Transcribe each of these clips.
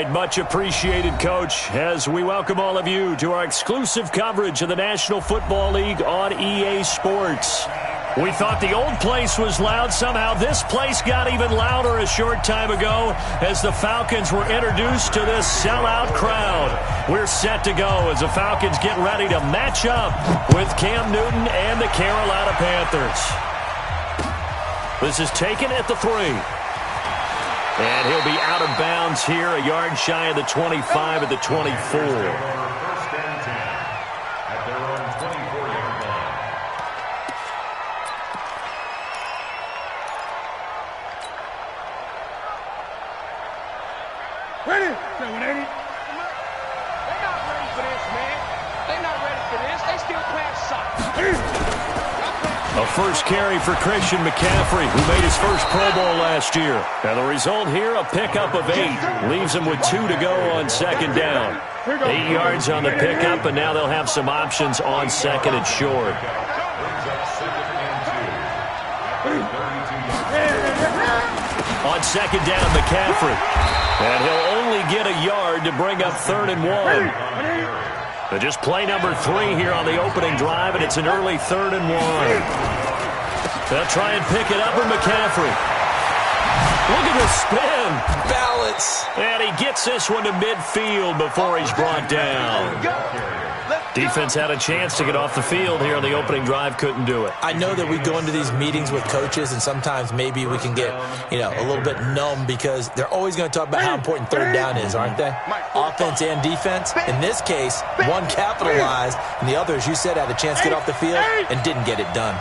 right, much appreciated, Coach, as we welcome all of you to our exclusive coverage of the National Football League on EA Sports. We thought the old place was loud. Somehow this place got even louder a short time ago as the Falcons were introduced to this sellout crowd. We're set to go as the Falcons get ready to match up with Cam Newton and the Carolina Panthers. This is taken at the 3. And he'll be out of bounds here, a yard shy of the 25 at the 24. First carry for Christian McCaffrey, who made his first Pro Bowl last year. And the result here, a pickup of 8. Leaves him with 2 to go on second down. 8 yards on the pickup, and now they'll have some options on second and short. On second down, McCaffrey. And he'll only get a yard to bring up 3rd and 1. But just play number 3 here on the opening drive, and it's an early 3rd and 1. They'll try and pick it up with McCaffrey. Look at the spin. Balance. And he gets this one to midfield before he's brought down. Defense had a chance to get off the field here on the opening drive, couldn't do it. I know that we go into these meetings with coaches, and sometimes maybe we can get, a little bit numb because they're always going to talk about how important 3rd down is, aren't they? Offense and defense. In this case, one capitalized, and the other, as you said, had a chance to get off the field and didn't get it done.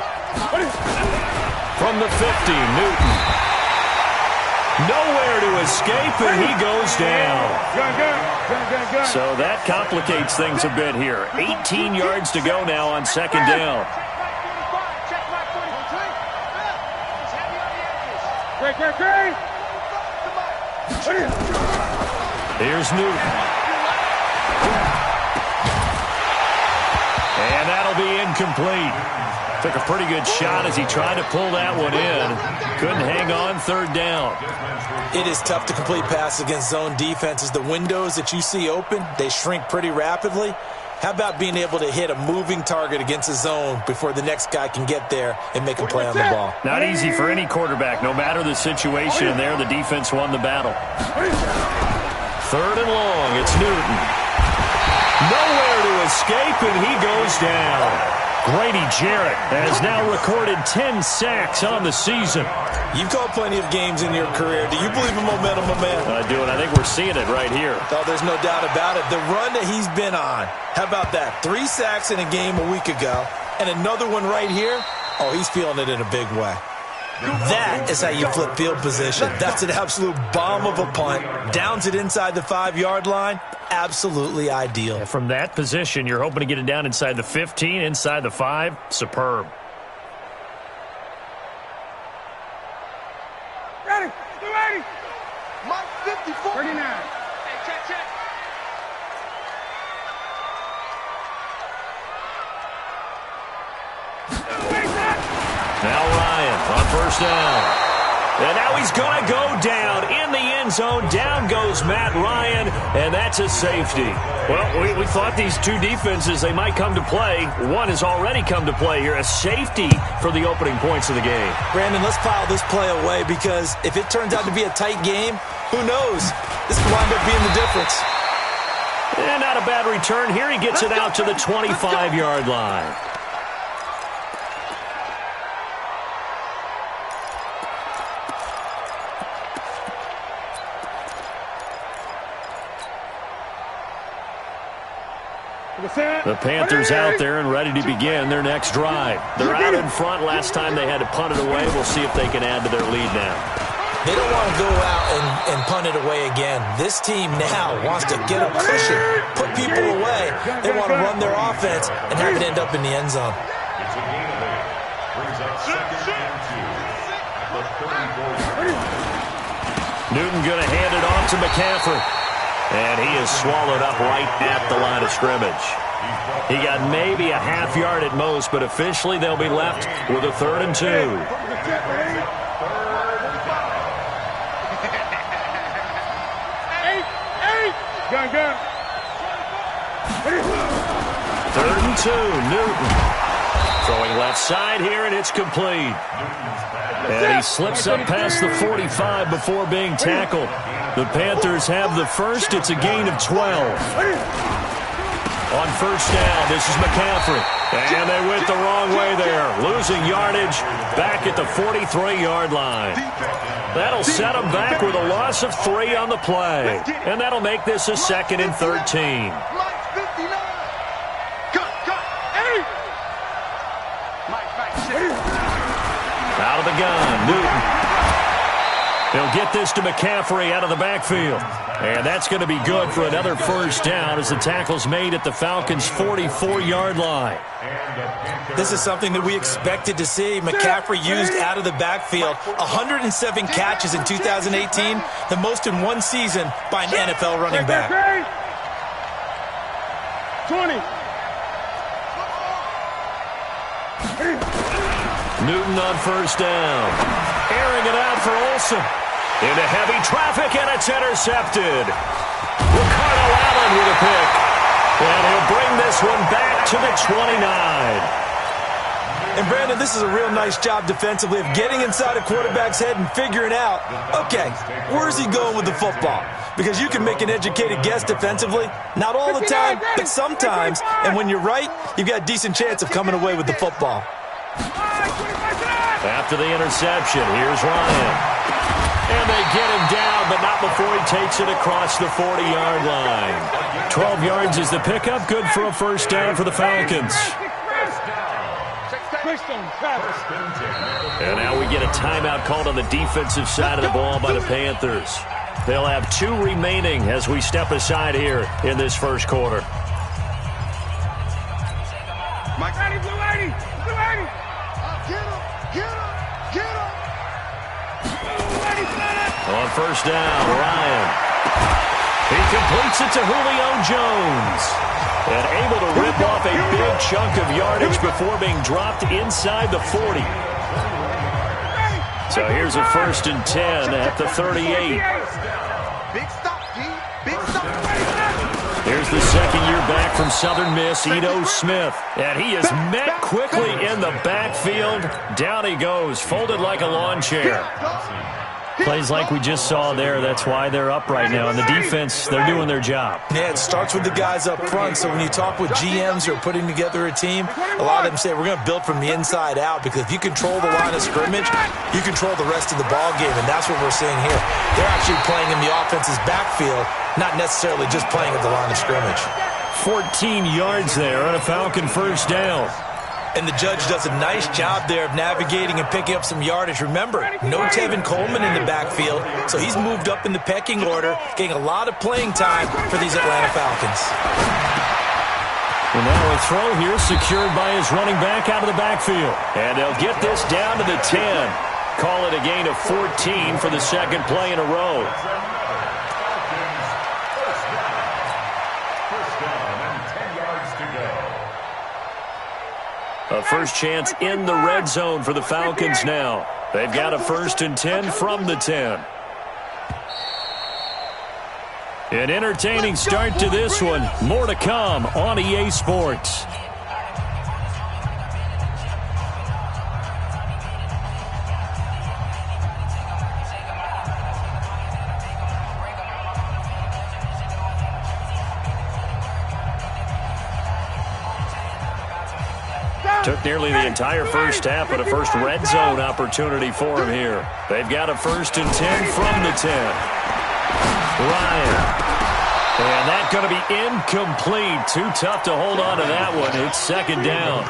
From the 50, Newton. Nowhere to escape, and he goes down. So that complicates things a bit here. 18 yards to go now on second down. Here's Newton. And that'll be incomplete. Took a pretty good shot as he tried to pull that one in. Couldn't hang on, 3rd down. It is tough to complete passes against zone defenses. The windows that you see open, they shrink pretty rapidly. How about being able to hit a moving target against a zone before the next guy can get there and make a play on the ball? Not easy for any quarterback. No matter the situation, and there the defense won the battle. 3rd and long, it's Newton. Nowhere to escape, and he goes down. Grady Jarrett has now recorded 10 sacks on the season. You've called plenty of games in your career. Do you believe in momentum, my man? I do, and I think we're seeing it right here. Oh, there's no doubt about it. The run that he's been on. How about that? 3 sacks in a game a week ago, and another one right here. Oh, he's feeling it in a big way. That is how you flip field position. That's an absolute bomb of a punt. Downs it inside the 5-yard line. Absolutely ideal. And from that position, you're hoping to get it down inside the 15, inside the 5. Superb. Ready. Mike 54. 39. Hey, check. Now Ryan on first down. And now he's going to go down in the end zone. Down goes Matt Ryan, and that's a safety. Well, we thought these two defenses, they might come to play. One has already come to play here, a safety for the opening points of the game. Brandon, let's file this play away because if it turns out to be a tight game, who knows? This could wind up being the difference. And not a bad return here. He gets it out to the 25-yard line. The Panthers out there and ready to begin their next drive. They're out in front. Last time they had to punt it away. We'll see if they can add to their lead now. They don't want to go out and punt it away again. This team now wants to get a cushion, put people away. They want to run their offense and have it end up in the end zone. Newton going to hand it off to McCaffrey. And he is swallowed up right at the line of scrimmage. He got maybe a half yard at most, but officially they'll be left with a 3rd and 2. Newton. Throwing left side here, and it's complete. And he slips up past the 45 before being tackled. The Panthers have the first. It's a gain of 12. On first down, this is McCaffrey. And they went the wrong way there. Losing yardage back at the 43-yard line. That'll set them back with a loss of 3 on the play. And that'll make this a 2nd and 13. Out of the gun, Newton. He'll get this to McCaffrey out of the backfield. And that's going to be good for another first down as the tackle's made at the Falcons' 44-yard line. This is something that we expected to see. McCaffrey used out of the backfield. 107 catches in 2018, the most in one season by an NFL running back. 20. Newton on first down. Airing it out for Olsen. Into heavy traffic, and it's intercepted. Ricardo Allen with a pick. And he'll bring this one back to the 29. And, Brandon, this is a real nice job defensively of getting inside a quarterback's head and figuring out, okay, where's he going with the football? Because you can make an educated guess defensively. Not all the time, but sometimes. And when you're right, you've got a decent chance of coming away with the football. After the interception, here's Ryan. And they get him down, but not before he takes it across the 40-yard line. 12 yards is the pickup. Good for a first down for the Falcons. And now we get a timeout called on the defensive side of the ball by the Panthers. They'll have 2 remaining as we step aside here in this first quarter. Mike, blue 80. Get him. On first down, Ryan. He completes it to Julio Jones. And able to rip off a big chunk of yardage before being dropped inside the 40. So here's a 1st and 10 at the 38. Big stop, G. Big stop. Here's the second year back from Southern Miss, Ito Smith. And he is met quickly in the backfield. Down he goes, folded like a lawn chair. Plays like we just saw there. That's why they're up right now. And the defense, they're doing their job. Yeah, it starts with the guys up front. So when you talk with GMs who are putting together a team, a lot of them say we're going to build from the inside out, because if you control the line of scrimmage, you control the rest of the ball game. And that's what we're seeing here. They're actually playing in the offense's backfield, not necessarily just playing at the line of scrimmage. 14 yards there on a Falcon first down. And the judge does a nice job there of navigating and picking up some yardage. Remember, no Tevin Coleman in the backfield, so he's moved up in the pecking order, getting a lot of playing time for these Atlanta Falcons. Well, now a throw here secured by his running back out of the backfield. And they'll get this down to the 10. Call it a gain of 14 for the second play in a row. A first chance in the red zone for the Falcons now. They've got a 1st and 10 from the 10. An entertaining start to this one. More to come on EA Sports. Took nearly the entire first half, but a first red zone opportunity for him here. They've got a 1st and 10 from the 10. Ryan. And that's going to be incomplete. Too tough to hold on to that one. It's 2nd down.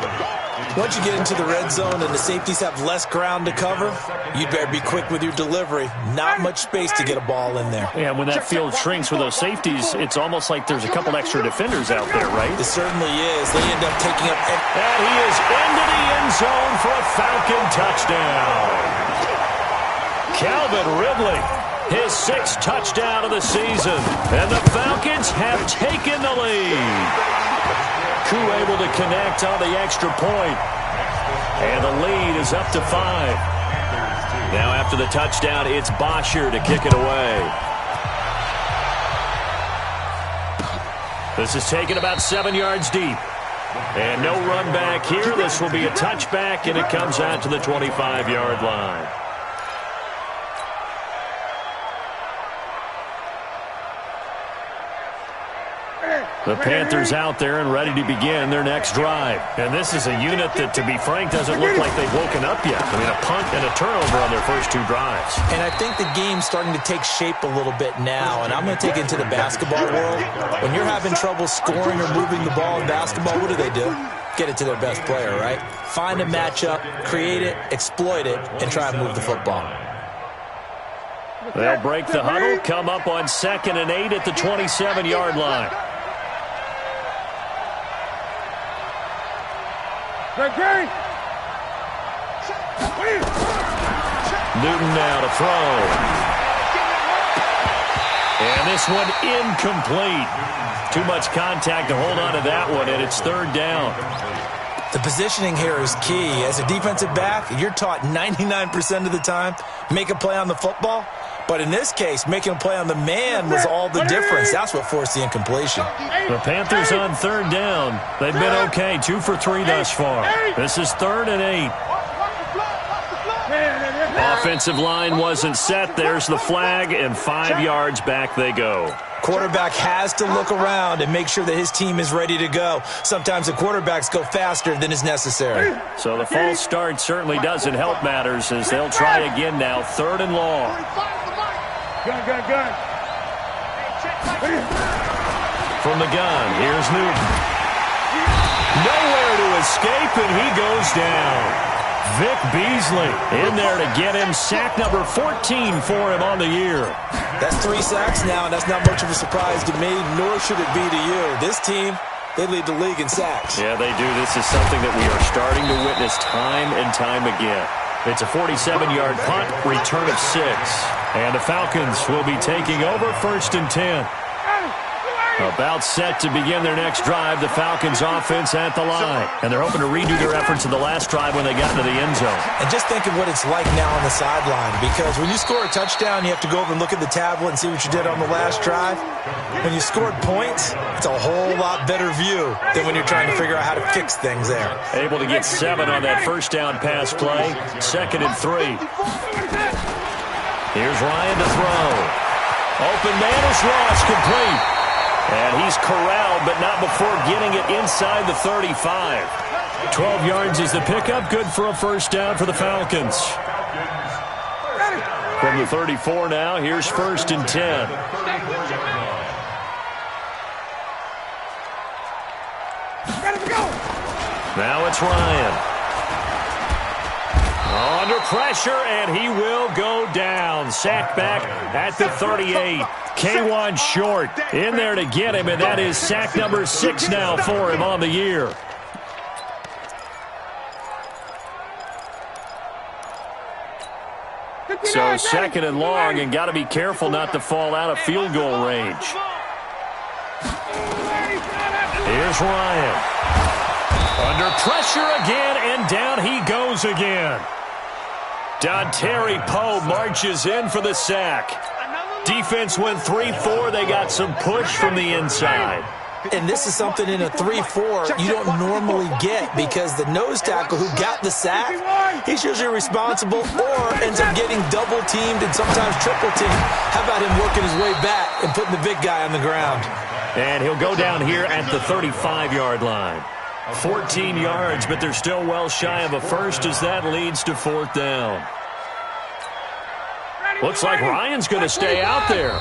Once you get into the red zone and the safeties have less ground to cover, you'd better be quick with your delivery. Not much space to get a ball in there. Yeah, when that field shrinks with those safeties, it's almost like there's a couple extra defenders out there, right? It certainly is. They end up taking up... And he is into the end zone for a Falcon touchdown. Calvin Ridley, his 6th touchdown of the season. And the Falcons have taken the lead. Koo able to connect on the extra point. And the lead is up to 5. Now after the touchdown, it's Bosher to kick it away. This is taken about 7 yards deep. And no run back here. This will be a touchback, and it comes out to the 25-yard line. The Panthers out there and ready to begin their next drive. And this is a unit that, to be frank, doesn't look like they've woken up yet. I mean, a punt and a turnover on their first two drives. And I think the game's starting to take shape a little bit now. And I'm going to take it into the basketball world. When you're having trouble scoring or moving the ball in basketball, what do? Get it to their best player, right? Find a matchup, create it, exploit it, and try and move the football. They'll break the huddle, come up on 2nd and 8 at the 27-yard line. Newton now to throw. And this one incomplete. Too much contact to hold on to that one, and it's 3rd down. The positioning here is key. As a defensive back, you're taught 99% of the time, make a play on the football. But in this case, making a play on the man was all the difference. That's what forced the incompletion. The Panthers on 3rd down. They've been okay, 2 for 3 thus far. This is 3rd and 8. Offensive line wasn't set. There's the flag, and 5 yards back they go. Quarterback has to look around and make sure that his team is ready to go. Sometimes the quarterbacks go faster than is necessary. So the false start certainly doesn't help matters as they'll try again now, 3rd and long. Gun. From the gun, here's Newton. Nowhere to escape, and he goes down. Vic Beasley in there to get him. Sack number 14 for him on the year. That's 3 sacks now, and that's not much of a surprise to me, nor should it be to you. This team, they lead the league in sacks. Yeah, they do. This is something that we are starting to witness time and time again. It's a 47-yard punt, return of 6. And the Falcons will be taking over 1st and 10. About set to begin their next drive, the Falcons offense at the line. And they're hoping to redo their efforts in the last drive when they got into the end zone. And just think of what it's like now on the sideline, because when you score a touchdown, you have to go over and look at the tablet and see what you did on the last drive. When you scored points, it's a whole lot better view than when you're trying to figure out how to fix things there. Able to get 7 on that first down pass play. 2nd and 3. Here's Ryan to throw. Open man is lost, complete. And he's corralled, but not before getting it inside the 35. 12 yards is the pickup. Good for a first down for the Falcons. From the 34 now, here's 1st and 10. Now it's Ryan. Under pressure, and he will go down. Sack back at the 38. K1 short in there to get him, and that is sack number 6 now for him on the year. So 2nd and long, and got to be careful not to fall out of field goal range. Here's Ryan. Under pressure again, and down he goes again. Dontari Poe marches in for the sack. Defense went 3-4. They got some push from the inside. And this is something in a 3-4 you don't normally get, because the nose tackle who got the sack, he's usually responsible or ends up getting double-teamed and sometimes triple-teamed. How about him working his way back and putting the big guy on the ground? And he'll go down here at the 35-yard line. 14 yards, but they're still well shy of a first as that leads to 4th down. Looks like Ryan's going to stay out there.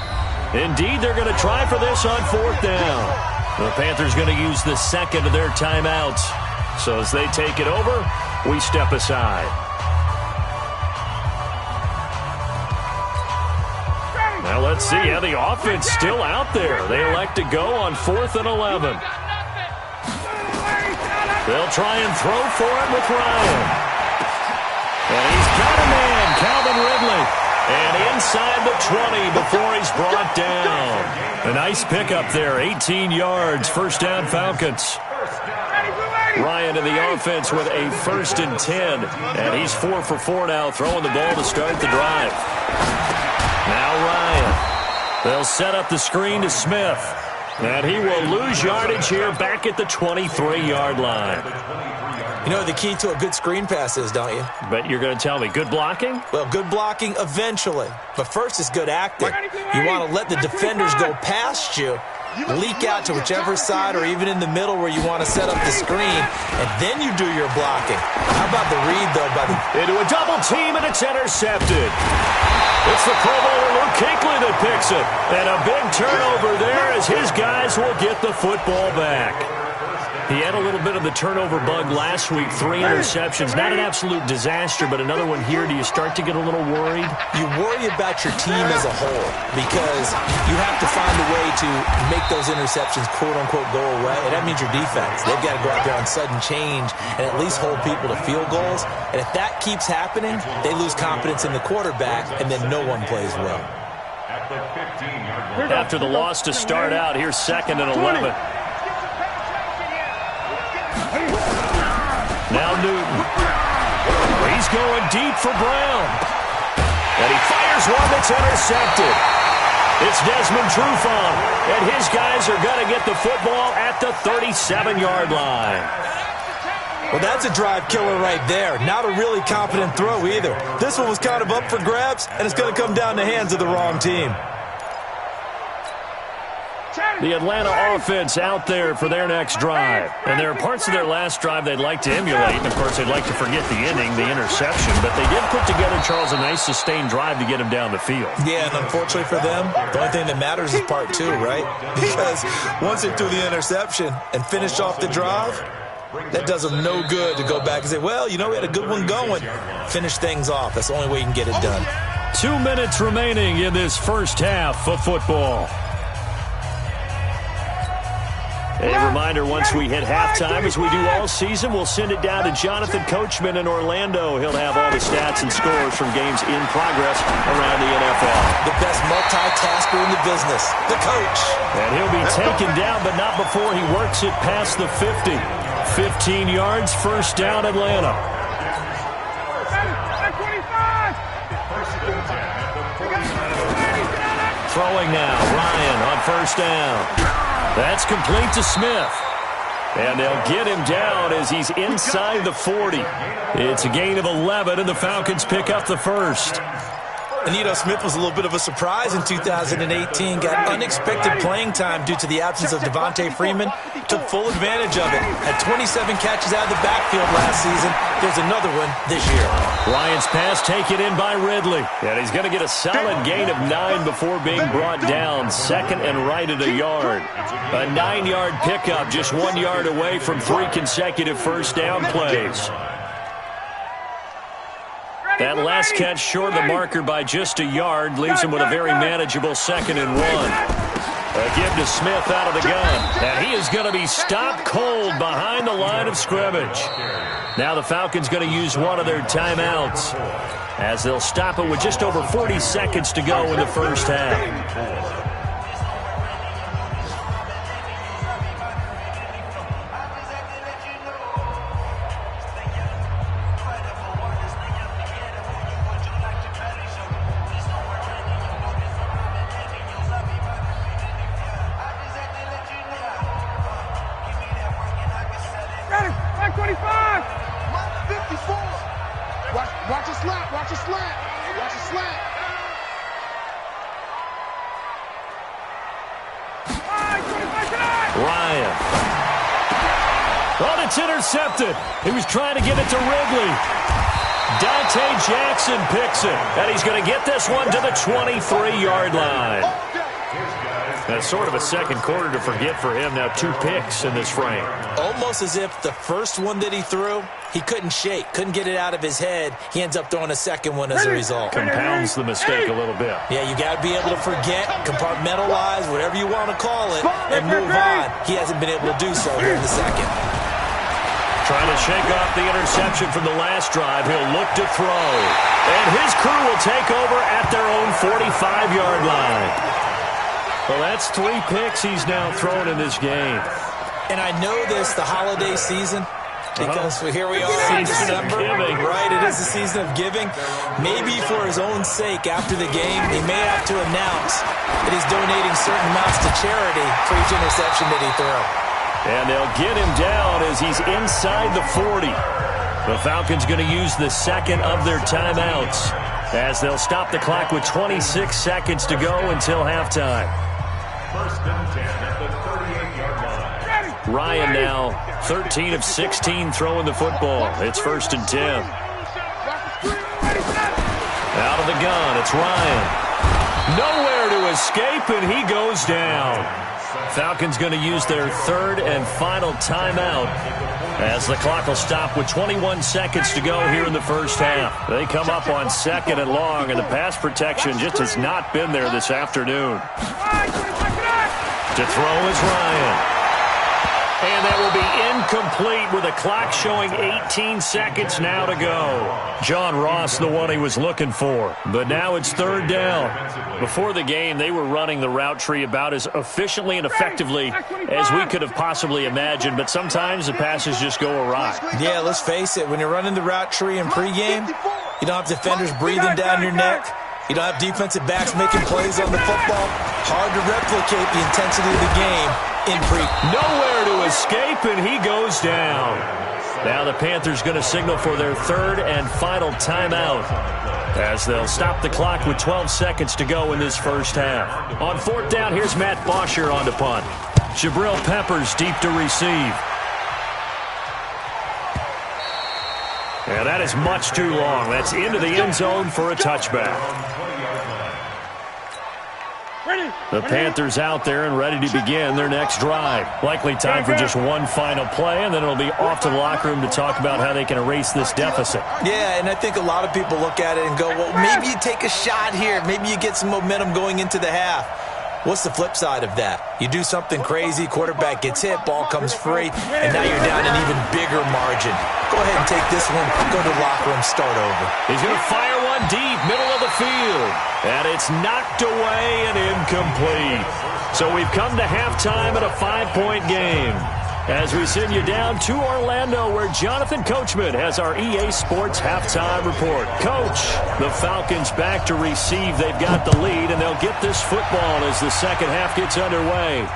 Indeed, they're going to try for this on 4th down. The Panthers going to use the 2nd of their timeouts. So as they take it over, we step aside. Now let's see how the offense still out there. They elect to go on 4th and 11. They'll try and throw for it with Ryan. And he's got a man, Calvin Ridley. And inside the 20 before he's brought down. A nice pickup there, 18 yards, first down Falcons. Ryan in the offense with a 1st and 10. And he's 4 for 4 now, throwing the ball to start the drive. Now Ryan. They'll set up the screen to Smith. And he will lose yardage here back at the 23-yard line. You know the key to a good screen pass is, don't you? But you're going to tell me, good blocking? Well, good blocking eventually. But first is good acting. You want to let the defenders go past you, leak out to whichever side or even in the middle where you want to set up the screen, and then you do your blocking. How about the read, though, buddy? Into a double team, and it's intercepted. It's the Pro Bowler Luke Kuechly that picks it. And a big turnover there as his guys will get the football back. He had a little bit of the turnover bug last week, 3 interceptions. Not an absolute disaster, but another one here. Do you start to get a little worried? You worry about your team as a whole because you have to find a way to make those interceptions, quote-unquote, go away. And that means your defense. They've got to go out there on sudden change and at least hold people to field goals. And if that keeps happening, they lose confidence in the quarterback, and then no one plays well. After the loss to start out, here's 2nd and 11. Now Newton. He's going deep for Brown. And he fires one that's intercepted. It's Desmond Trufant. And his guys are going to get the football at the 37-yard line. Well, that's a drive killer right there. Not a really competent throw either. This one was kind of up for grabs, and it's going to come down the hands of the wrong team. The Atlanta offense out there for their next drive. And there are parts of their last drive they'd like to emulate. And, of course, they'd like to forget the inning, the interception. But they did put together, Charles, a nice sustained drive to get him down the field. Yeah, and unfortunately for them, the only thing that matters is part 2, right? Because once they threw the interception and finished off the drive, that does them no good to go back and say, well, you know, we had a good one going. Finish things off. That's the only way you can get it done. 2 minutes remaining in this first half of football. A reminder, once we hit halftime, as we do all season, we'll send it down to Jonathan Coachman in Orlando. He'll have all the stats and scores from games in progress around the NFL. The best multitasker in the business, the coach. And he'll be taken down, but not before he works it past the 50. 15 yards, first down, Atlanta. Throwing now, Ryan on first down. That's complete to Smith. And they'll get him down as he's inside the 40. It's a gain of 11, and the Falcons pick up the first. And, you know, Smith was a little bit of a surprise in 2018. Got unexpected playing time due to the absence of Devontae Freeman. Took full advantage of it. Had 27 catches out of the backfield last season. There's another one this year. Ryan's pass taken in by Ridley. And he's going to get a solid gain of 9 before being brought down. 2nd and right at a yard. A 9-yard pickup, just 1 yard away from 3 consecutive first down plays. That last catch short of the marker by just a yard leaves him with a very manageable 2nd and 1. A give to Smith out of the gun. And he is going to be stopped cold behind the line of scrimmage. Now the Falcons going to use one of their timeouts as they'll stop it with just over 40 seconds to go in the first half. Watch a slant. Watch a slant. Watch a slant. Ryan. Oh, it's intercepted. He was trying to get it to Ridley. Dante Jackson picks it. And he's going to get this one to the 23-yard line. That's sort of a second quarter to forget for him. Now 2 picks in this frame. Almost as if the first one that he threw, he couldn't shake, couldn't get it out of his head. He ends up throwing a second one as a result. Compounds the mistake a little bit. Yeah, you got to be able to forget, compartmentalize, whatever you want to call it, and move on. He hasn't been able to do so here in the second. Trying to shake off the interception from the last drive. He'll look to throw. And his crew will take over at their own 45-yard line. Well, that's 3 picks he's now thrown in this game. And I know this, the holiday season, Because here we are in December. Right, it is the season of giving. Maybe for his own sake after the game, he may have to announce that he's donating certain amounts to charity for each interception that he throws. And they'll get him down as he's inside the 40. The Falcons going to use the second of their timeouts as they'll stop the clock with 26 seconds to go until halftime. First and 10 at the 38-yard line. Ryan now 13 of 16 throwing the football. It's first and 10. Out of the gun, it's Ryan. Nowhere to escape, and he goes down. Falcons going to use their third and final timeout as the clock will stop with 21 seconds to go here in the first half. They come up on second and long, and the pass protection just has not been there this afternoon. To throw is Ryan. And that will be incomplete with a clock showing 18 seconds now to go. John Ross, the one he was looking for. But now it's third down. Before the game, they were running the route tree about as efficiently and effectively as we could have possibly imagined. But sometimes the passes just go awry. Yeah, let's face it. When you're running the route tree in pregame, you don't have defenders breathing down your neck. You don't have defensive backs making plays on the football. Hard to replicate the intensity of the game in pre. Nowhere to escape, and he goes down. Now the Panthers going to signal for their third and final timeout as they'll stop the clock with 12 seconds to go in this first half. On fourth down, here's Matt Bosher on the punt. Jabril Peppers deep to receive. And that is much too long. That's into the end zone for a touchback. The Panthers out there and ready to begin their next drive. Likely time for just one final play, and then it'll be off to the locker room to talk about how they can erase this deficit. Yeah, and I think a lot of people look at it and go, well, maybe you take a shot here. Maybe you get some momentum going into the half. What's the flip side of that? You do something crazy, quarterback gets hit, ball comes free, and now you're down an even bigger margin. Go ahead and take this one, go to the locker room, start over. He's going to fire one deep, middle of the field. And it's knocked away and incomplete. So we've come to halftime at a 5-point game. As we send you down to Orlando, where Jonathan Coachman has our EA Sports halftime report. Coach, the Falcons back to receive. They've got the lead, and they'll get this football as the second half gets underway.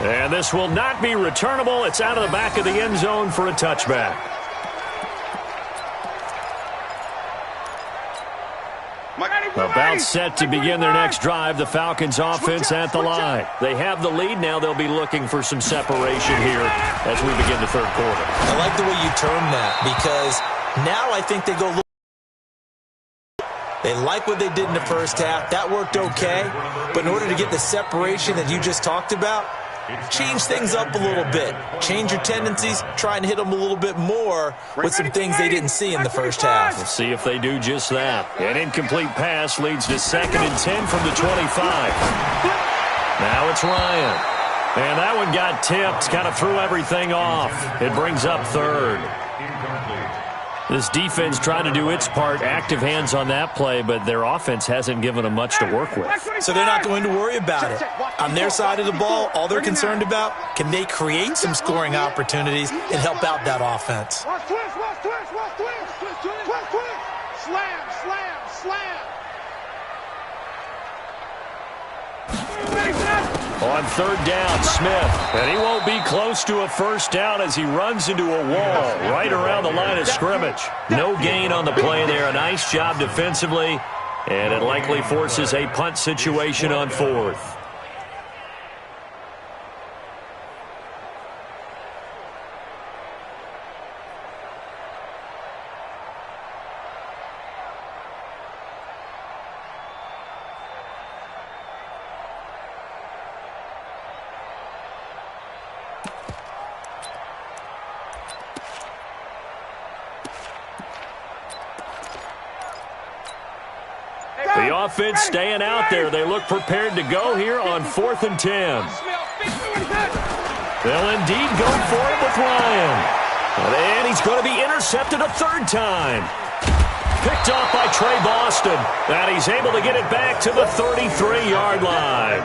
And this will not be returnable. It's out of the back of the end zone for a touchback. About set to begin their next drive, the Falcons offense at the line. They have the lead now. They'll be looking for some separation here as we begin the third quarter. I like the way you term that because now I think they go a little. They like what they did in the first half. That worked okay. But in order to get the separation that you just talked about, change things up a little bit. Change your tendencies. Try and hit them a little bit more with some things they didn't see in the first half. We'll see if they do just that. An incomplete pass leads to 2nd and 10 from the 25. Now it's Ryan. And that one got tipped. Kind of threw everything off. It brings up third. This defense trying to do its part. Active hands on that play, but their offense hasn't given them much to work with. So they're not going to worry about it. On their side of the ball, all they're concerned about, can they create some scoring opportunities and help out that offense? Slam, slam, slam. On third down, Smith. And he won't be close to a first down as he runs into a wall right around the line of scrimmage. No gain on the play there. A nice job defensively. And it likely forces a punt situation on fourth. The offense staying out there. They look prepared to go here on 4th and 10. They'll indeed go for it with Ryan. And he's going to be intercepted a third time. Picked off by Trey Boston. And he's able to get it back to the 33-yard line.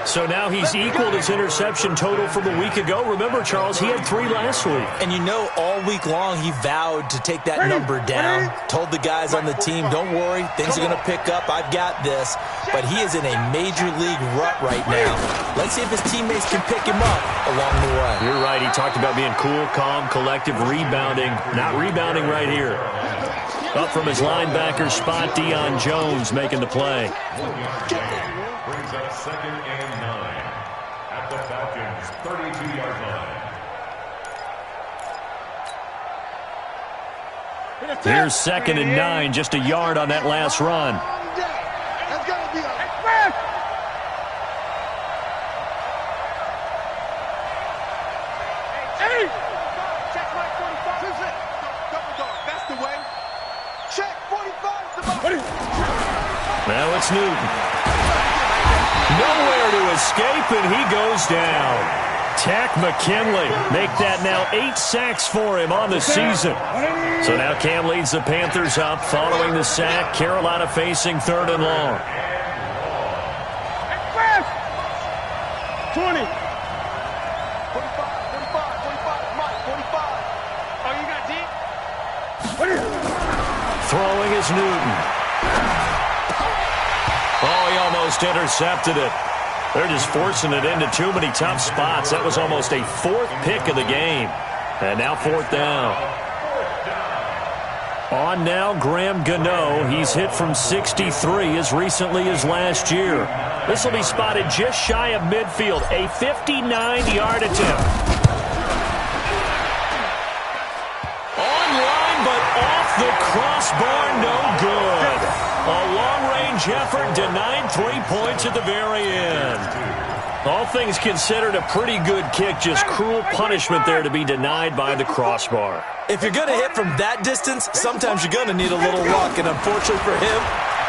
So now he's equaled his interception total from a week ago. Remember, Charles, he had 3 last week. And you know, all week long he vowed to take that number down. Told the guys on the team, don't worry, things are going to pick up. I've got this. But he is in a major league rut right now. Let's see if his teammates can pick him up along the way. You're right. He talked about being cool, calm, collective, rebounding. Not rebounding right here. Up from his linebacker spot, Deion Jones making the play. Brings up 2nd and 9 at the Falcons' 32-yard line. Here's 2nd and 9, just a yard on that last run. That's got to be a... Hey! Check right 45. Double dog. That's the way. Check 45. Now it's Newton. Nowhere to escape, and he goes down. Tack McKinley make that now 8 sacks for him on the season. So now Cam leads the Panthers up following the sack. Carolina facing 3rd and long. 20. 45, 45, Mike, 45. Oh, you got deep? Throwing is Newton. Oh, he almost intercepted it. They're just forcing it into too many tough spots. That was almost a 4th pick of the game. And now 4th down. On now, Graham Gano. He's hit from 63 as recently as last year. This will be spotted just shy of midfield. A 59-yard attempt. Online, but off the crossbar, no good. A long-range effort denied 3 points at the very end. All things considered, a pretty good kick. Just cruel punishment there to be denied by the crossbar. If you're going to hit from that distance, sometimes you're going to need a little luck. And unfortunately for him,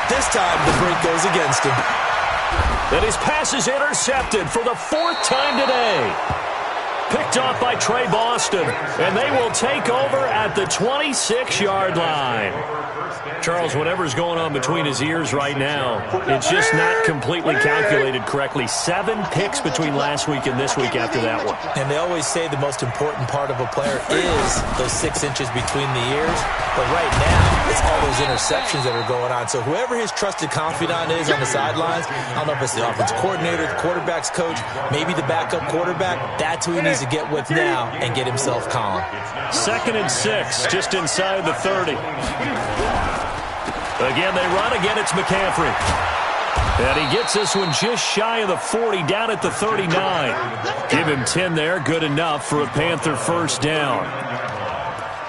this time the break goes against him. And his pass is intercepted for the 4th time today. Picked off by Trey Boston. And they will take over at the 26-yard line. Charles, whatever's going on between his ears right now, it's just not completely calculated correctly. 7 picks between last week and this week after that one. And they always say the most important part of a player is those 6 inches between the ears. But right now, it's all those interceptions that are going on. So whoever his trusted confidant is on the sidelines, I don't know if it's the offense coordinator, the quarterback's coach, maybe the backup quarterback, that's who he needs to get with now and get himself calm. 2nd and 6, just inside the 30. Again, they run. Again, it's McCaffrey. And he gets this one just shy of the 40, down at the 39. Give him 10 there. Good enough for a Panther 1st down.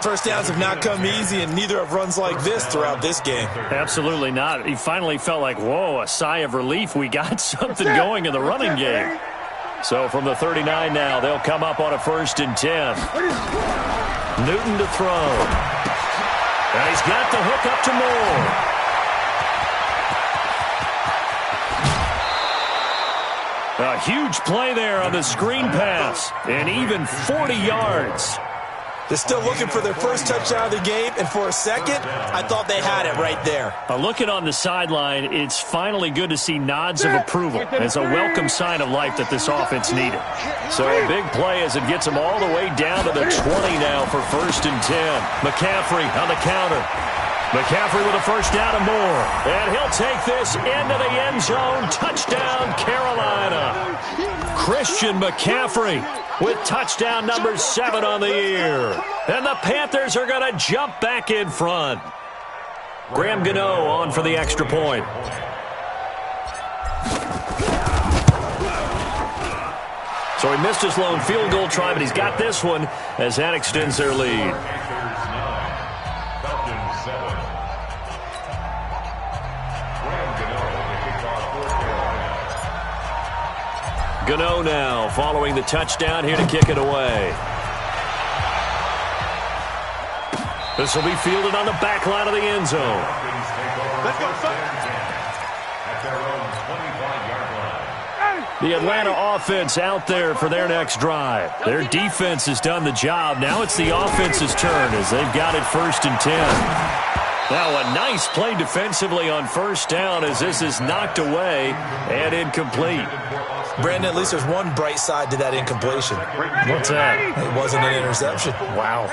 First downs have not come easy, and neither have runs like this throughout this game. Absolutely not. He finally felt like, whoa, a sigh of relief. We got something going in the running game. So from the 39 now, they'll come up on a 1st and 10. Newton to throw. And he's got the hook up to Moore. A huge play there on the screen pass. And even 40 yards. They're still looking for their first touchdown of the game, and for a second, I thought they had it right there. Looking on the sideline, it's finally good to see nods of approval. It's a welcome sign of life that this offense needed. So a big play as it gets them all the way down to the 20 now for 1st and 10. McCaffrey on the counter. McCaffrey with a 1st down and more. And he'll take this into the end zone. Touchdown, Carolina. Christian McCaffrey with touchdown number 7 on the year. And the Panthers are going to jump back in front. Graham Gano on for the extra point. So he missed his lone field goal try, but he's got this one as that extends their lead. Gano now following the touchdown here to kick it away. This will be fielded on the back line of the end zone. Let's go, son. The Atlanta offense out there for their next drive. Their defense has done the job. Now it's the offense's turn as they've got it 1st and 10. Now a nice play defensively on first down as this is knocked away and incomplete. Brandon, at least there's one bright side to that incompletion. What's that? It wasn't an interception. Wow.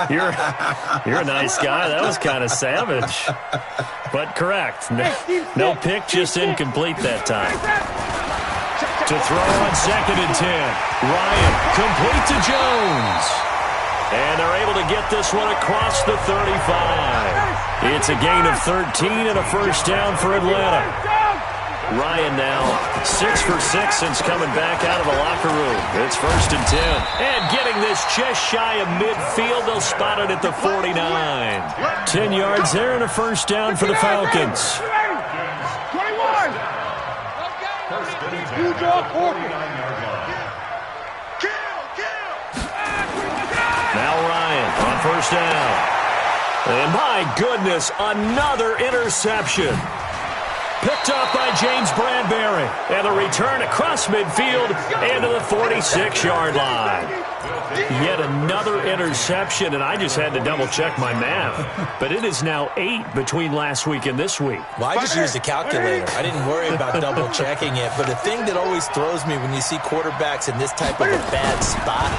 You're a nice guy. That was kind of savage. But correct. No pick, just incomplete that time. To throw on 2nd and 10. Ryan, complete to Jones. And they're able to get this one across the 35. It's a gain of 13 and a first down for Atlanta. Ryan now 6 for 6 since coming back out of the locker room. It's 1st and 10. And getting this just shy of midfield. They'll spot it at the 49. 10 yards there and a first down for the Falcons. 21. You draw 40. Now Ryan on first down. And my goodness, another interception. Picked up by James Bradbury. And a return across midfield and to the 46-yard line. Yet another interception, and I just had to double-check my math. But it is now 8 between last week and this week. Well, I just used a calculator. I didn't worry about double-checking it. But the thing that always throws me when you see quarterbacks in this type of a bad spot,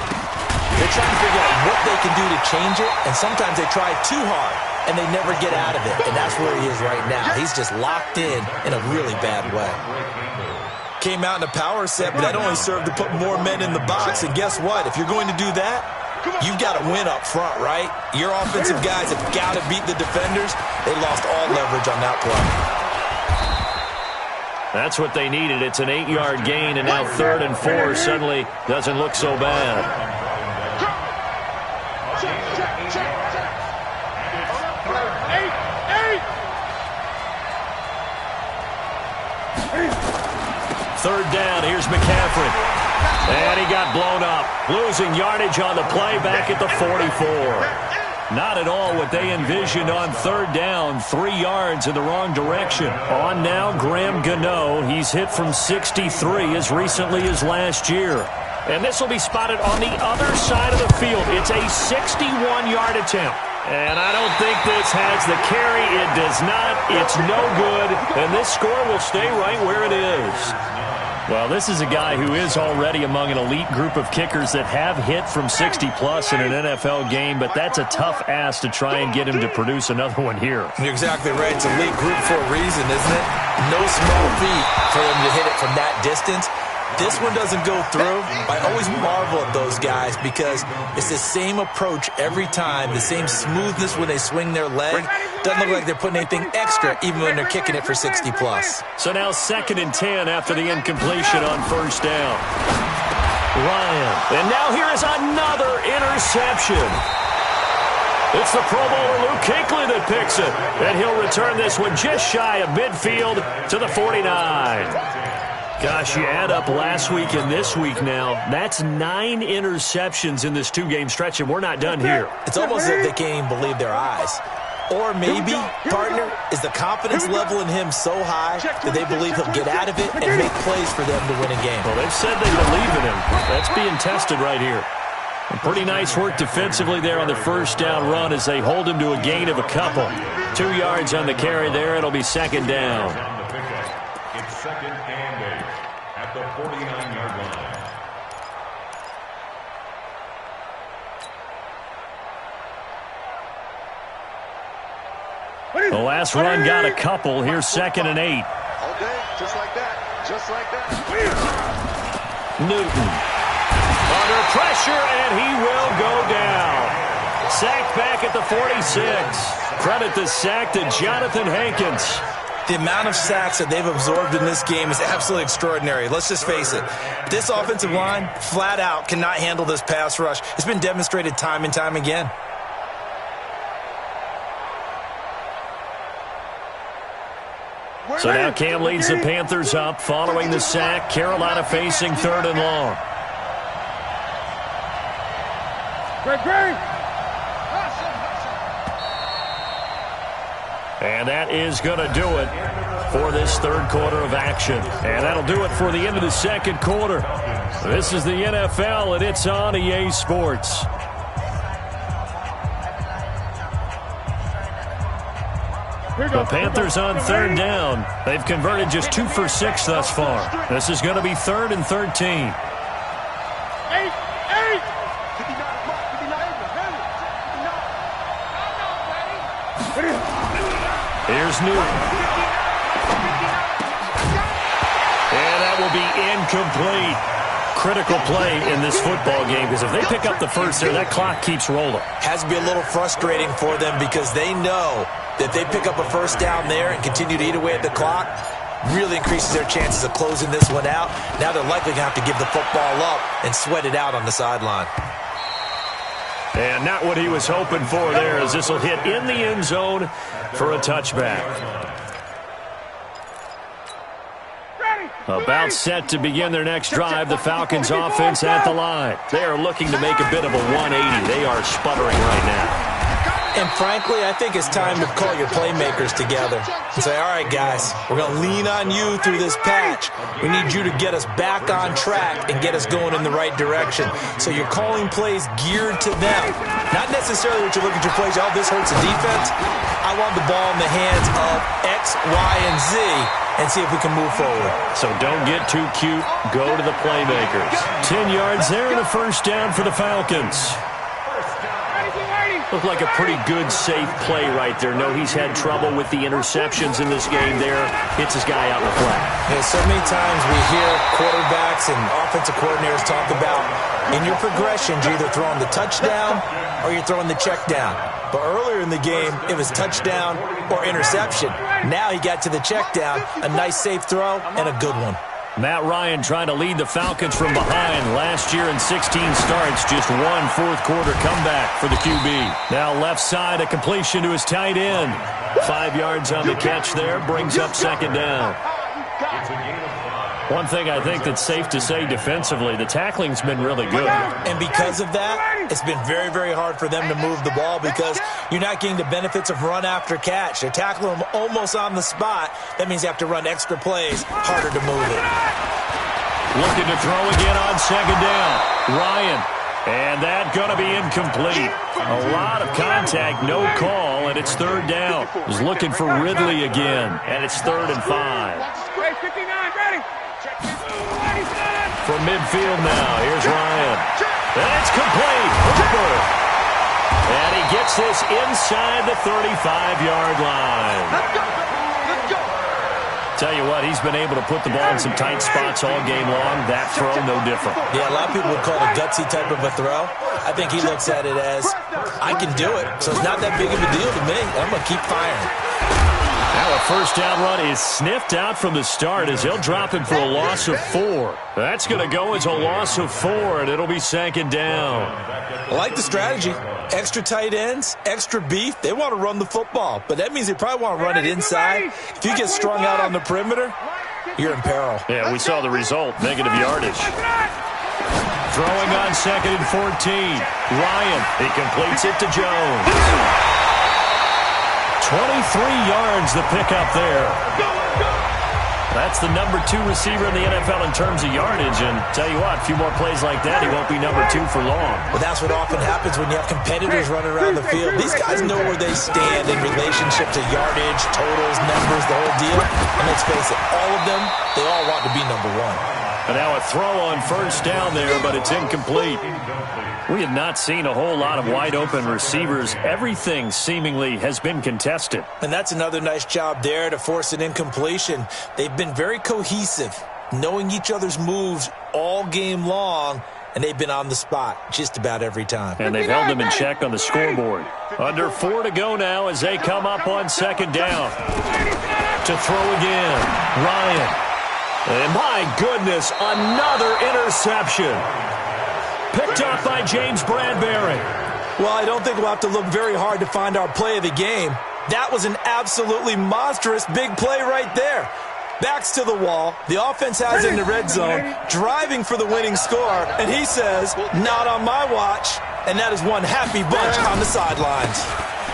they're trying to figure out what they can do to change it, and sometimes they try too hard, and they never get out of it. And that's where he is right now. He's just locked in a really bad way. Came out in a power set, but that only served to put more men in the box. And guess what? If you're going to do that, you've got to win up front, right? Your offensive guys have got to beat the defenders. They lost all leverage on that play. That's what they needed. It's an 8-yard gain, and now 3rd and 4 suddenly doesn't look so bad. Third down, here's McCaffrey. And he got blown up. Losing yardage on the play back at the 44. Not at all what they envisioned on third down. 3 yards in the wrong direction. On now, Graham Gano. He's hit from 63 as recently as last year. And this will be spotted on the other side of the field. It's a 61-yard attempt. And I don't think this has the carry. It does not. It's no good. And this score will stay right where it is. Well, this is a guy who is already among an elite group of kickers that have hit from 60-plus in an NFL game, but that's a tough ask to try and get him to produce another one here. You're exactly right. It's an elite group for a reason, isn't it? No small feat for him to hit it from that distance. This one doesn't go through. I always marvel at those guys because it's the same approach every time, the same smoothness when they swing their leg. Doesn't look like they're putting anything extra even when they're kicking it for 60-plus. So now 2nd and 10 after the incompletion on first down. Ryan. And now here is another interception. It's the Pro Bowler Luke Kuechly that picks it. And he'll return this one just shy of midfield to the 49. Gosh, you add up last week and this week now, that's 9 interceptions in this 2-game stretch, and we're not done here. It's almost as if they can't even believe their eyes. Or maybe, partner, is the confidence level in him so high that they believe he'll get out of it and make plays for them to win a game. Well, they've said they believe in him. That's being tested right here. And pretty nice work defensively there on the first down run as they hold him to a gain of a couple. 2 yards on the carry there. It'll be 2nd down. It's 2nd and 8 at the 49-yard line. The last run got a couple. Here's 2nd and 8. All day, just like that. Just like that. Newton. Under pressure, and he will go down. Sacked back at the 46. Credit the sack to Jonathan Hankins. The amount of sacks that they've absorbed in this game is absolutely extraordinary. Let's just face it. This offensive line, flat out, cannot handle this pass rush. It's been demonstrated time and time again. So now Cam leads the Panthers up following the sack. Carolina facing 3rd and long. And that is going to do it for this 3rd quarter of action. And that'll do it for the end of the 2nd quarter. This is the NFL, and it's on EA Sports. The Panthers on third down. They've converted just 2 for 6 thus far. This is going to be 3rd and 13. Here's Newton. And that will be incomplete. Critical play in this football game, because if they pick up the first there, that clock keeps rolling. Has to be a little frustrating for them because they know that they pick up a first down there and continue to eat away at the clock, really increases their chances of closing this one out. Now they're likely going to have to give the football up and sweat it out on the sideline. And not what he was hoping for there, as this will hit in the end zone for a touchback. About set to begin their next drive, the Falcons offense at the line. They are looking to make a bit of a 180. They are sputtering right now. And frankly, I think it's time to call your playmakers together and say, all right, guys, we're going to lean on you through this patch. We need you to get us back on track and get us going in the right direction. So you're calling plays geared to them. Not necessarily what you look at your plays, oh, this hurts the defense. I want the ball in the hands of X, Y, and Z and see if we can move forward. So don't get too cute. Go to the playmakers. 10 yards there and a first down for the Falcons. Looked like a pretty good, safe play right there. No, he's had trouble with the interceptions in this game there. Hits his guy out in the flat. Yeah, so many times we hear quarterbacks and offensive coordinators talk about in your progressions, you're either throwing the touchdown or you're throwing the check down. But earlier in the game, it was touchdown or interception. Now he got to the check down, a nice safe throw, and a good one. Matt Ryan trying to lead the Falcons from behind. Last year in 16 starts, just one fourth-quarter comeback for the QB. Now left side, a completion to his tight end. 5 yards on the catch there, brings up second down. One thing I think that's safe to say defensively, the tackling's been really good. And because of that, it's been very, very hard for them to move the ball because you're not getting the benefits of run after catch. They're tackling them almost on the spot. That means you have to run extra plays, harder to move it. Looking to throw again on second down. Ryan. And that going to be incomplete. A lot of contact, no call, and it's third down. He's looking for Ridley again, and it's 3rd and 5. From midfield now, here's Ryan. And it's complete. Hooper. And he gets this inside the 35-yard line. Let's go. Tell you what, he's been able to put the ball in some tight spots all game long. That throw, no different. Yeah, a lot of people would call it a gutsy type of a throw. I think he looks at it as, I can do it, so it's not that big of a deal to me. I'm going to keep firing. Now a first down run is sniffed out from the start as he'll drop him for a loss of 4. That's going to go as a loss of 4, and it'll be second down. I like the strategy. Extra tight ends, extra beef. They want to run the football, but that means they probably want to run it inside. If you get strung out on the perimeter, you're in peril. Yeah, we saw the result, negative yardage. Throwing on 2nd and 14. Ryan, he completes it to Jones. 23 yards the pickup there. That's the number 2 receiver in the NFL in terms of yardage. And tell you what, a few more plays like that, he won't be number 2 for long. But that's what often happens when you have competitors running around the field. These guys know where they stand in relationship to yardage, totals, numbers, the whole deal. And let's face it, all of them, they all want to be number 1. And now a throw on first down there, but it's incomplete. We have not seen a whole lot of wide-open receivers. Everything seemingly has been contested. And that's another nice job there to force an incompletion. They've been very cohesive, knowing each other's moves all game long, and they've been on the spot just about every time. And they've held them in check on the scoreboard. Under 4 to go now as they come up on second down. To throw again, Ryan. And my goodness, another interception. Picked up by James Bradbury. Well, I don't think we'll have to look very hard to find our play of the game. That was an absolutely monstrous big play right there. Backs to the wall. The offense has it in the red zone, driving for the winning score. And he says, not on my watch. And that is one happy bunch on the sidelines.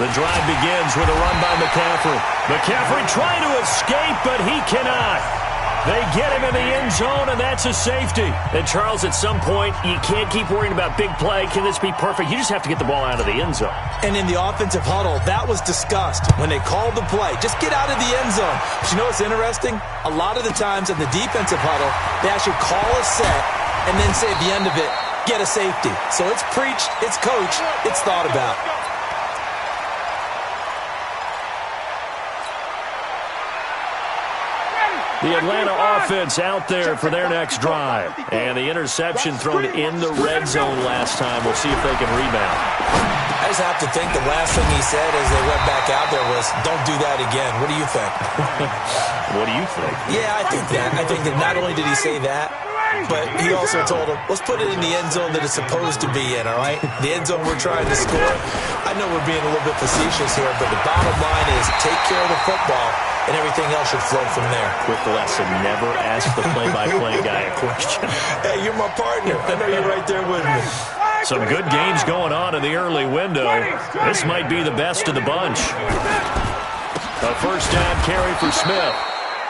The drive begins with a run by McCaffrey. McCaffrey trying to escape, but he cannot. They get him in the end zone, and that's a safety. And, Charles, at some point, you can't keep worrying about big play. Can this be perfect? You just have to get the ball out of the end zone. And in the offensive huddle, that was discussed when they called the play. Just get out of the end zone. But you know what's interesting? A lot of the times in the defensive huddle, they actually call a set and then say at the end of it, get a safety. So it's preached, it's coached, it's thought about. The Atlanta offense out there for their next drive. And the interception thrown in the red zone last time. We'll see if they can rebound. I just have to think the last thing he said as they went back out there was, don't do that again. What do you think? What do you think? Yeah, I think that. I think that not only did he say that, but he also told him, let's put it in the end zone that it's supposed to be in, all right? The end zone we're trying to score. I know we're being a little bit facetious here, but the bottom line is take care of the football, and everything else should flow from there. Quick lesson, never ask the play-by-play guy a question. Hey, you're my partner. I know you're right there with me. Some good games going on in the early window. This might be the best of the bunch. A first down carry for Smith.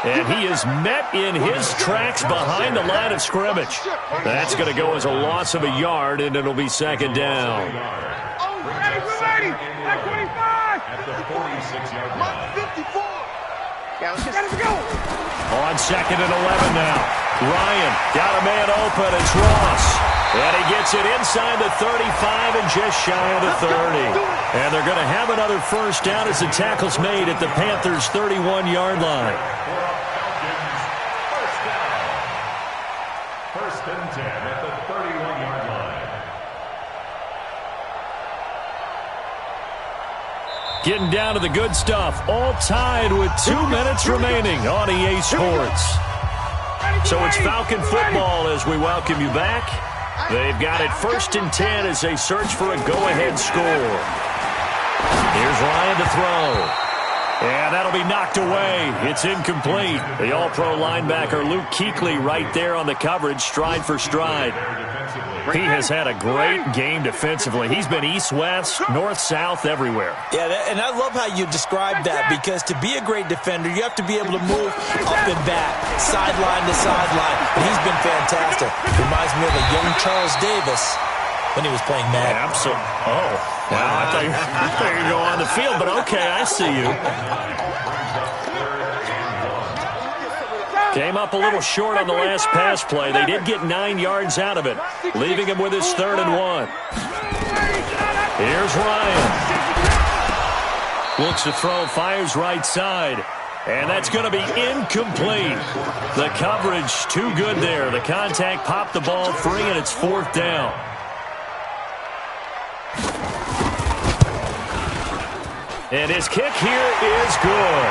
And he is met in his tracks behind the line of scrimmage. That's going to go as a loss of a yard, and it'll be second down. Ready, at 25. At the 46-yard line. 54. Let's go. On second and 11 now. Ryan got a man open. It's Ross. And he gets it inside the 35 and just shy of the 30. And they're going to have another first down as the tackle's made at the Panthers' 31-yard line. First and 10 at the 31-yard line. Getting down to the good stuff. All tied with 2 minutes remaining on EA Sports. So it's Falcon football as we welcome you back. They've got it first and 10 as they search for a go-ahead score. Here's Ryan to throw. And that'll be knocked away. It's incomplete. The all-pro linebacker Luke Kuechly right there on the coverage, stride for stride. He has had a great game defensively. He's been east-west, north-south, everywhere. Yeah, and I love how you described that, because to be a great defender, you have to be able to move up and back, sideline to sideline. And he's been fantastic. Reminds me of a young Charles Davis when he was playing Madden. Absolutely. Oh, wow. I thought you were going to go on the field, but okay, I see you. Came up a little short on the last pass play. They did get 9 yards out of it, leaving him with his 3rd and 1. Here's Ryan. Looks to throw, fires right side. And that's going to be incomplete. The coverage too good there. The contact popped the ball free, and it's 4th down. And his kick here is good.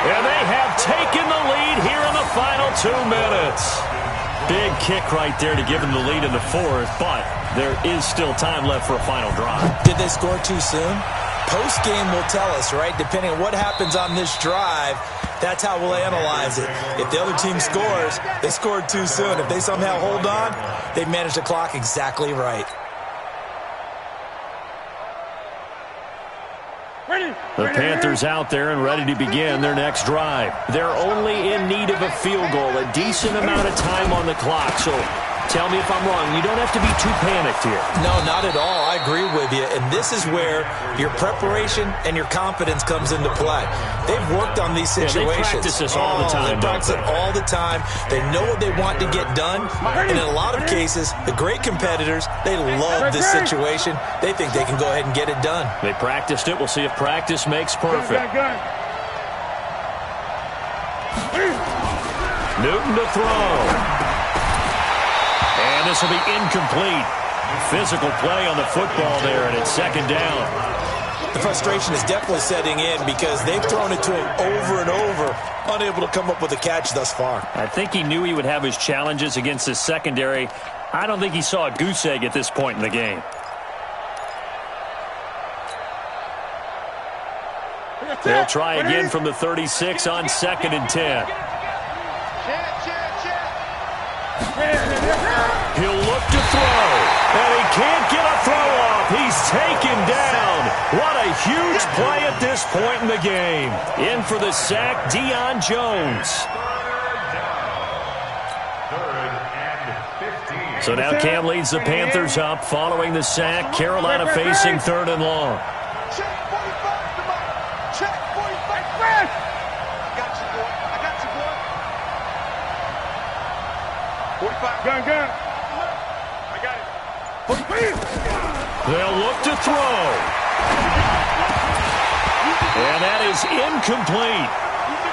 And they have taken the lead here in the final 2 minutes. Big kick right there to give them the lead in the 4th, but there is still time left for a final drive. Did they score too soon? Post-game will tell us, right? Depending on what happens on this drive, that's how we'll analyze it. If the other team scores, they scored too soon. If they somehow hold on, they managed the clock exactly right. The Panthers out there and ready to begin their next drive. They're only in need of a field goal, a decent amount of time on the clock. So tell me if I'm wrong. You don't have to be too panicked here. No, not at all. I agree with you. And this is where your preparation and your confidence comes into play. They've worked on these situations. Yeah, they practice this all the time. They practice it all the time. They know what they want to get done. And in a lot of cases, the great competitors, they love this situation. They think they can go ahead and get it done. They practiced it. We'll see if practice makes perfect. Newton to throw. And this will be incomplete. Physical play on the football there, and it's 2nd down. The frustration is definitely setting in because they've thrown it to him over and over, unable to come up with a catch thus far. I think he knew he would have his challenges against his secondary. I don't think he saw a goose egg at this point in the game. They'll try again from the 36 on 2nd and 10. He'll look to throw, and he can't get a throw off. He's taken down. What a huge play at this point in the game. In for the sack, Deion Jones. So now Cam leads the Panthers up following the sack. Carolina facing 3rd and long. Check 45 to Mike. Check 45. I got you, boy. I got you, boy. 45. Gun. I got it. 45. They'll look to throw. And that is incomplete.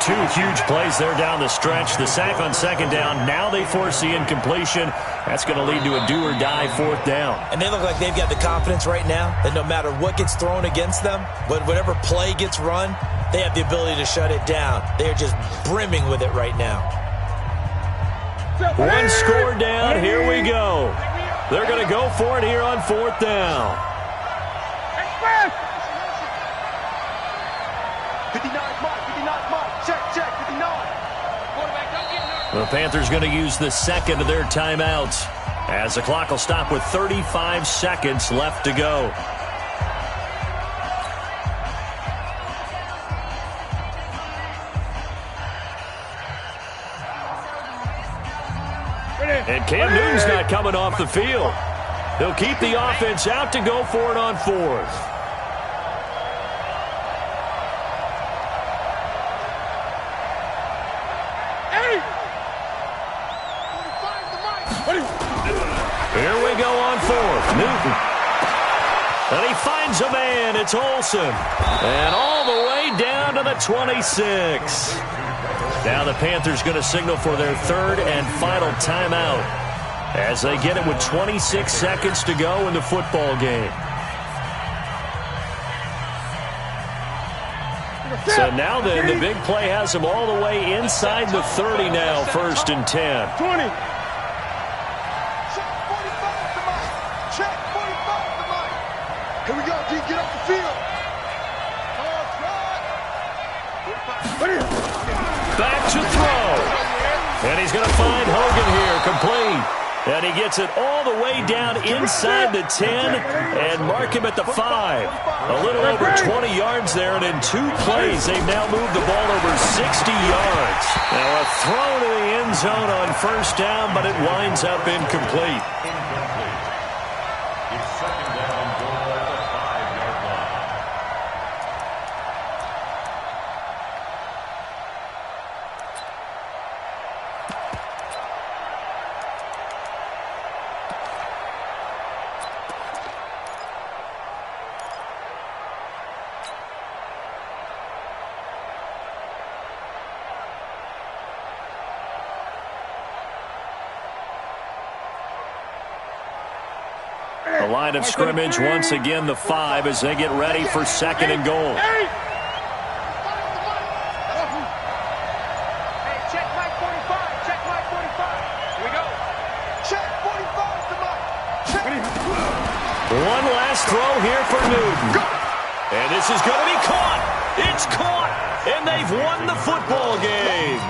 2 huge plays there down the stretch. The sack on 2nd down. Now they force the incompletion. That's going to lead to a do-or-die 4th down. And they look like they've got the confidence right now that no matter what gets thrown against them, whatever play gets run, they have the ability to shut it down. They are just brimming with it right now. 1 score down. Here we go. They're going to go for it here on 4th down. 59 Mike. Check 59. The Panthers going to use the 2nd of their timeouts as the clock will stop with 35 seconds left to go. And Cam Newton's not coming off the field. He'll keep the offense out to go for it on 4th. Here we go on 4th. Newton. And he finds a man. It's Olsen. And all the way down to the 26. Now the Panthers going to signal for their 3rd and final timeout as they get it with 26 seconds to go in the football game. So now then, the big play has them all the way inside the 30 now, 1st and 10. 20. Check 45 to Mike. Here we go, D. Get up the field. Back to throw. And he's going to find Hogan here, complete. And he gets it all the way down inside the 10 and mark him at the 5. A little over 20 yards there, and in 2 plays, they've now moved the ball over 60 yards. Now a throw to the end zone on 1st down, but it winds up incomplete. It's 2nd down and goal at the 5-yard line. The line of scrimmage, once again, the 5 as they get ready for 2nd and goal. Hey, check Mike 45. Check Mike 45. Here we go. Check 45 to Mike. Check. One last throw here for Newton. And this is going to be caught. It's caught. And they've won the football game.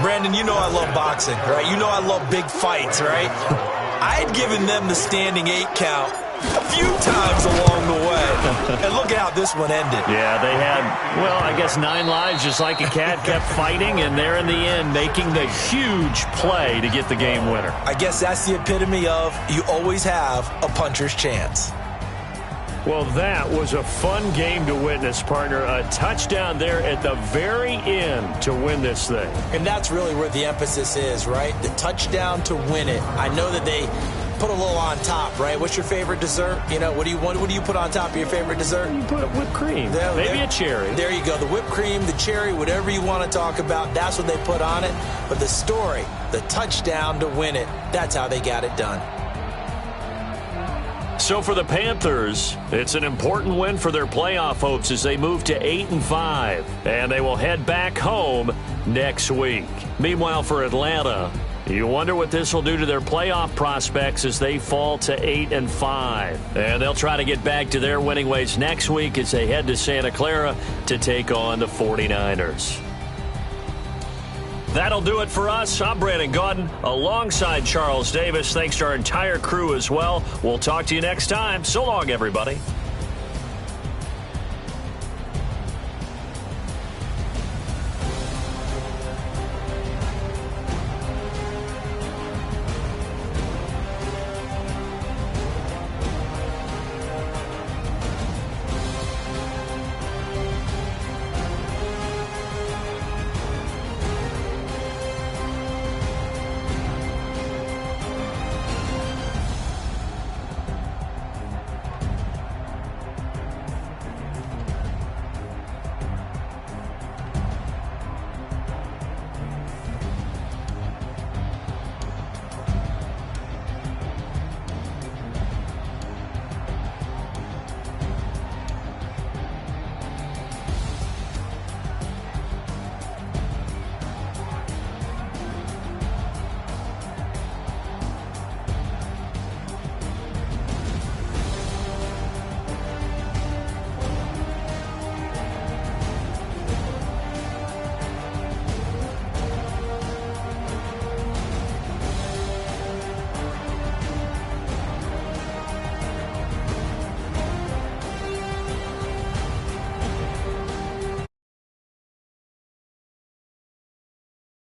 Brandon, you know I love boxing, right? You know I love big fights, right? I had given them the standing 8 count a few times along the way. And look at how this one ended. Yeah, they had, well, I guess 9 lives, just like a cat, kept fighting, and they're in the end making the huge play to get the game winner. I guess that's the epitome of you always have a puncher's chance. Well, that was a fun game to witness, partner. A touchdown there at the very end to win this thing. And that's really where the emphasis is, right? The touchdown to win it. I know that they put a little on top, right? What's your favorite dessert? You know, what do you put on top of your favorite dessert? You put whipped cream, maybe a cherry. There you go. The whipped cream, the cherry, whatever you want to talk about, that's what they put on it. But the story, the touchdown to win it, that's how they got it done. So for the Panthers, it's an important win for their playoff hopes as they move to 8-5, and they will head back home next week. Meanwhile, for Atlanta, you wonder what this will do to their playoff prospects as they fall to 8-5. And they'll try to get back to their winning ways next week as they head to Santa Clara to take on the 49ers. That'll do it for us. I'm Brandon Gaudin alongside Charles Davis. Thanks to our entire crew as well. We'll talk to you next time. So long, everybody.